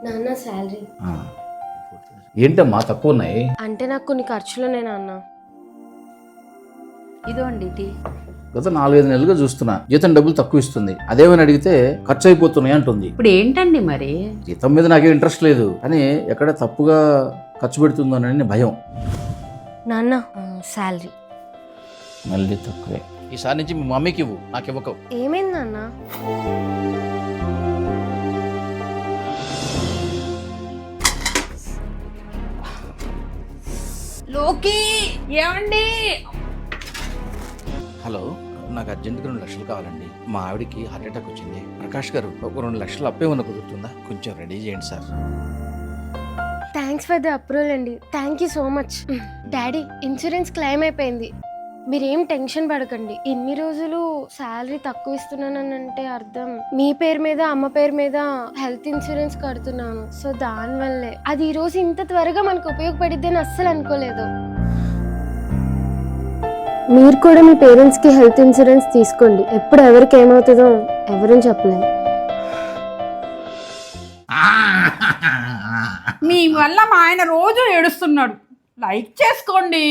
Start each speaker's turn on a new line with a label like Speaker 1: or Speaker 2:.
Speaker 1: నాన్న శాలరీ
Speaker 2: ఆ. ఏంటమ్మా తక్కువ ఉన్నాయి?
Speaker 1: అంటే నాకు కొన్ని ఖర్చులునే నాన్న.
Speaker 3: ఇదో అండి టీ.
Speaker 2: గత 4-5 నెలలుగా చూస్తున్నా జీతం డబ్బులు తక్కువ ఇస్తుంది. అదేమని అడిగితే ఖర్చు అయిపోతున్నాయి అంటుంది.
Speaker 3: ఇప్పుడు ఏంటండి మరి?
Speaker 2: జీతం మీద నాకేం ఇంట్రెస్ట్ లేదు, కానీ ఎక్కడ తప్పుగా ఖర్చు పెడుతుందోనని భయం.
Speaker 1: నాన్న శాలరీ
Speaker 2: మళ్ళీ తక్కువే. ఈసారి నుంచి మీ మమ్మీకి ఇవ్వు, నాకు ఇవ్వకు.
Speaker 1: ఏమైంది నాన్న?
Speaker 3: లోకి ఏమండి?
Speaker 2: హలో, నాకు అర్జెంట్గా 2 లక్షలు కావాలండి. మా ఆవిడికి హార్ట్ అటాక్ వచ్చింది. ప్రకాష్ గారు, ఒక 2 లక్షలు అప్పే ఉన్న కుదురుతుందా? కొంచెం రెడీ చేయండి sir.
Speaker 1: Thanks for the approval అండి. Thank you so much. Daddy, insurance claim అయిపోయింది. మీరేం టెన్షన్ పడకండి. ఇన్ని రోజులు శాలరీ తక్కువ ఇస్తున్నానని అంటే అర్థం మీ పేరు మీద అమ్మ పేరు మీద హెల్త్ ఇన్సూరెన్స్ కడుతున్నాను. సో దానివల్లే అది ఈ రోజు ఇంత త్వరగా మనకు ఉపయోగపడిద్ది అని అస్సలు అనుకోలేదు. మీరు కూడా మీ పేరెంట్స్ కి హెల్త్ ఇన్సూరెన్స్ తీసుకోండి. ఎప్పుడు ఎవరికి ఏమవుతుందో ఎవరని చెప్పలేము.
Speaker 3: మీ వల్ల మా ఆయన రోజు ఏడుస్తున్నాడు. లైక్ చేసుకోండి.